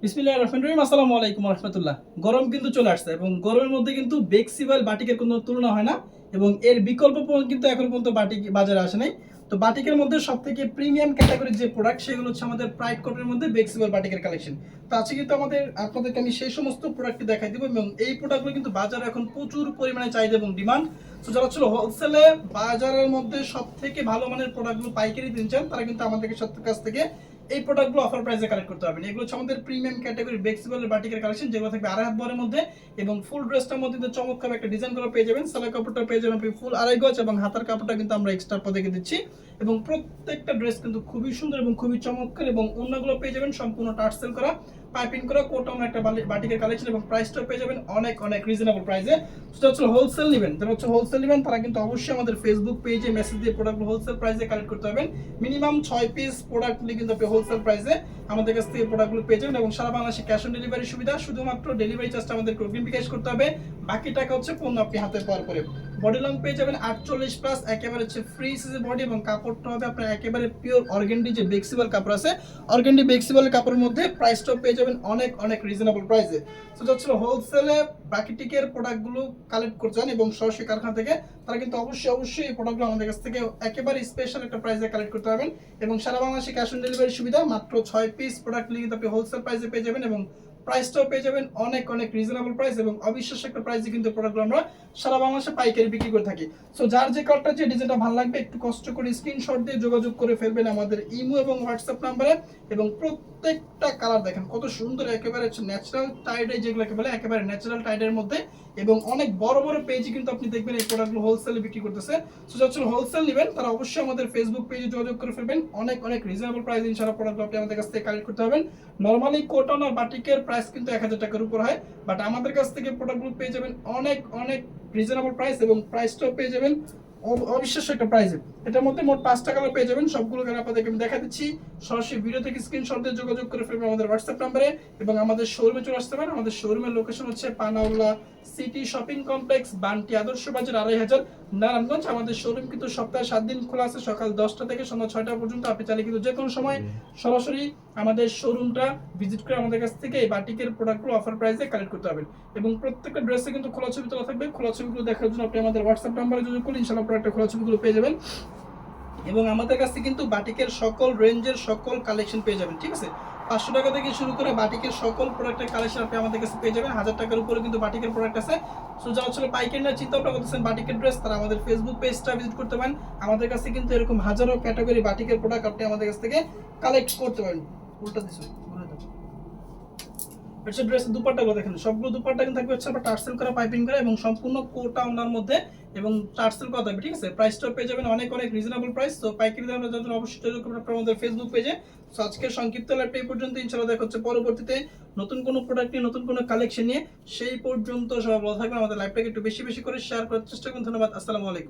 বিসমিল্লাহির রহমানির রহিম। আসসালামু আলাইকুম ওয়া রাহমাতুল্লাহ। গরম কিন্তু চলে আসছে এবং গরমের মধ্যে কিন্তু বেক্সিবল বাটিকের কোনো তুলনা হয় না এবং এর বিকল্প কিন্তু এখন পর্যন্ত বাটিক বাজারে আসে নাই। তো বাটিকের মধ্যে সবথেকে প্রিমিয়াম ক্যাটাগরির যে প্রোডাক্ট সেগুলো হচ্ছে আমাদের প্রাইড কটনের মধ্যে বেক্সিবল বাটিকের কালেকশন। তো আজকে কিন্তু আপনাদেরকে আমি সেই সমস্ত প্রোডাক্টটি দেখাই দিব এবং এই প্রোডাক্টগুলো কিন্তু বাজারে এখন প্রচুর পরিমাণে চাহিদা এবং ডিমান্ড। তো যারা ছিল হোলসেলে বাজারের মধ্যে সবথেকে ভালো মানের প্রোডাক্টগুলো পাইকারি দিন চান তারা কিন্তু আমাদের কাছ থেকে এই প্রোডাক্টগুলো অফার প্রাইসে কালেক্ট করতে পারবেন। এগুলো হচ্ছে আমাদের প্রিমিয়াম ক্যাটাগরি বেক্সিবল বাটিকের কালেকশন, যেগুলো থাকবে আড়াই হাত বরের মধ্যে এবং ফুল ড্রেসটার মধ্যে কিন্তু চমৎকার একটা ডিজাইন করা পেয়ে যাবেন। সালোয়ার কাপড়টা পেয়ে যাবেন আপনি ফুল আড়াই গজ এবং হাতার কাপড়টা কিন্তু আমরা এক্সট্রা পদেকে দিচ্ছি এবং প্রত্যেকটা ড্রেস কিন্তু খুবই সুন্দর এবং খুবই চমৎকার এবং অন্যগুলো পেয়ে যাবেন সম্পূর্ণ টার্সেল করা পাইপিং করা কোটাম একটা বাটিকের কালেকশন এবং প্রাইসটাও পেয়ে যাবেন অনেক অনেক রিজনেবল প্রাইসে। সেটা হচ্ছে হোলসেল নেবেন, যারা হচ্ছে হোলসেল নেবেন তারা কিন্তু অবশ্যই আমাদের ফেসবুক পেজে মেসেজ দিয়ে প্রোডাক্টগুলো হোলসেল প্রাইসে কালেক্ট করতে পারবেন। মিনিমাম 6 পিস প্রোডাক্ট নিয়ে কিন্তু আপনি হোলসেল প্রাইসে আমাদের কাছ থেকে প্রোডাক্টগুলো পেয়ে যাবেন এবং সারা বাংলাদেশে ক্যাশ অন ডেলিভারি সুবিধা। শুধুমাত্র ডেলিভারি চার্জটা আমাদের অগ্রিম বিকাশ করতে হবে, বাকি টাকা হচ্ছে পণ্য আপনি হাতে পাওয়ার পরে। বডি লং পেয়ে যাবেন 48 প্লাস, একেবারে হচ্ছে ফ্রি সাইজের বডি এবং কাপড়টা হবে আপনার একেবারে পিওর অর্গানডি যে বেক্সিবল কাপড় আছে, অর্গানডি বেক্সিবল কাপড়ের মধ্যে প্রাইসটাও পেয়ে যাবেন অনেক অনেক রিজনেবল প্রাইসে। তো যাচ্ছিল হোলসেলে প্রাকৃতিকের প্রোডাক্টগুলো কালেক্ট করছেন এবং সরাসরি কারখানা থেকে, তারা কিন্তু অবশ্যই এই প্রোডাক্টগুলো আমাদের কাছ থেকে একেবারে স্পেশাল একটা প্রাইসে কালেক্ট করতে পারবেন এবং সারা বাংলাদেশে ক্যাশ অন ডেলিভারি সুবিধা। মাত্র 6 পিস প্রোডাক্ট নিয়ে কিন্তু আপনি হোলসেল প্রাইসে পেয়ে যাবেন এবং প্রাইসটাও পেয়ে যাবেন অনেক অনেক রিজনেবল প্রাইস এবং অবিশ্বাস্য একটা প্রাইসে কিন্তু প্রোডাক্টগুলো আমরা সারা বাংলাদেশে পাইকারি বিক্রি করে থাকি। সো যার যে কালারটা যে ডিজাইনটা ভালো লাগবে একটু কষ্ট করে স্ক্রিনশট দিয়ে যোগাযোগ করে ফেলবেন আমাদের ইমো এবং হোয়াটসঅ্যাপ নাম্বারে এবং প্রত্যেকটা কালার দেখেন কত সুন্দর, একেবারে হচ্ছে ন্যাচারাল টাইডে, যেগুলোকে বলে একেবারে ন্যাচারাল টাইডের মধ্যে এবং অনেক বড় বড় পেজে কিন্তু আপনি দেখবেন এই প্রোডাক্টগুলো হোলসেলে বিক্রি করতেছে। সো যারা হোলসেল নেবেন তারা অবশ্যই আমাদের ফেসবুক পেজে যোগাযোগ করে ফেলবেন, অনেক অনেক রিজনেবল প্রাইস ইনশাআল্লাহ প্রোডাক্টগুলো আপনি আমাদের কাছ থেকে কালেক্ট করতে পারবেন। নরমালি কটন আর বাটিকের প্রাইস কিন্তু 1000 টাকার উপর হয়, বাট আমাদের কাছ থেকে প্রোডাক্টগুলো পেয়ে যাবেন অনেক অনেক রিজনেবল প্রাইস এবং প্রাইসটাও পেয়ে যাবেন অবিশ্বাস্য একটা প্রাইসে। এটার মধ্যে মোট 5টা কালার পেয়ে যাবেন, সবগুলো কালার আপনাদেরকে আমি দেখা দিচ্ছি। সরাসরি ভিডিও থেকে স্ক্রিনশট দিয়ে যোগাযোগ করে ফেলবেন আমাদের হোয়াটসঅ্যাপ নাম্বারে এবং আমাদের শোরুমে চলে আসতে পারেন। আমাদের শোরুমের লোকেশন হচ্ছে Panaullah city shopping complex, Bunty আদর্শ বাজার 2500 নারায়ণগঞ্জ। আমাদের শোরুম কিন্তু সপ্তাহে 7 দিন খোলা আছে, সকাল 10টা থেকে সন্ধ্যা 6টা পর্যন্ত। আপনি চাইলে কিন্তু যে কোনো সময় সরাসরি আমাদের শোরুমটা ভিজিট করে আমাদের কাছ থেকে এই বাটিকের প্রোডাক্টগুলো অফার প্রাইসে কালেক্ট করতে পারবেন এবং প্রত্যেকটা ড্রেসে কিন্তু খোলা ছবি তোলা থাকবে। খোলা ছবিগুলো দেখার জন্য আপনি আমাদের হোয়াটসঅ্যাপ নাম্বারে যোগাযোগ করলে ইনশাআল্লাহ প্রোডাক্টের খোলা ছবিগুলো পেয়ে যাবেন এবং আমাদের কাছে কিন্তু বাটিকের সকল রেঞ্জের সকল কালেকশন পেয়ে যাবেন। ঠিক আছে, 500 টাকা থেকে শুরু করে বাটিকের সকল প্রোডাক্টের কালেকশন আপনি আমাদের কাছে পেয়ে যাবেন। 1000 টাকার উপরে কিন্তু বাটিকের প্রোডাক্ট আছে। সো যারা আসলে পাইকারি না চিন্তা ভাবনা করতেছেন বাটিকের ড্রেস, তারা আমাদের ফেসবুক পেজটা ভিজিট করতে পারেন। আমাদের কাছে কিন্তু এরকম হাজারো ক্যাটাগরি বাটিকের প্রোডাক্ট আপনি আমাদের কাছ থেকে কালেক্ট করতে পারেন। উল্টা দিছো হচ্ছে ড্রেস দুপাট্টাগুলো দেখেন, সবগুলো দুপাট্টা কিন্তু থাকবে হচ্ছে আপনার টার্সেল করা পাইপিং করা এবং সম্পূর্ণ কোটা ওনার মধ্যে এবং টার্সেল করা থাকবে। ঠিক আছে, প্রাইসটাও পেয়ে যাবেন অনেক অনেক রিজনেবল প্রাইস। তো পাইকারি দামে যাদের অবশ্যই যোগাযোগ করবেন আপনারা আমাদের ফেসবুক পেজে। সো আজকের সংক্ষিপ্ত লাইভটা এই পর্যন্ত, ইনশাআল্লাহ দেখা হচ্ছে পরবর্তীতে নতুন কোনো প্রোডাক্ট নিয়ে নতুন কোনো কালেকশন নিয়ে। সেই পর্যন্ত সবাই ভালো থাকবেন, আমাদের লাইভটাকে একটু বেশি বেশি করে শেয়ার করার চেষ্টা করুন। ধন্যবাদ, আসসালামু আলাইকুম।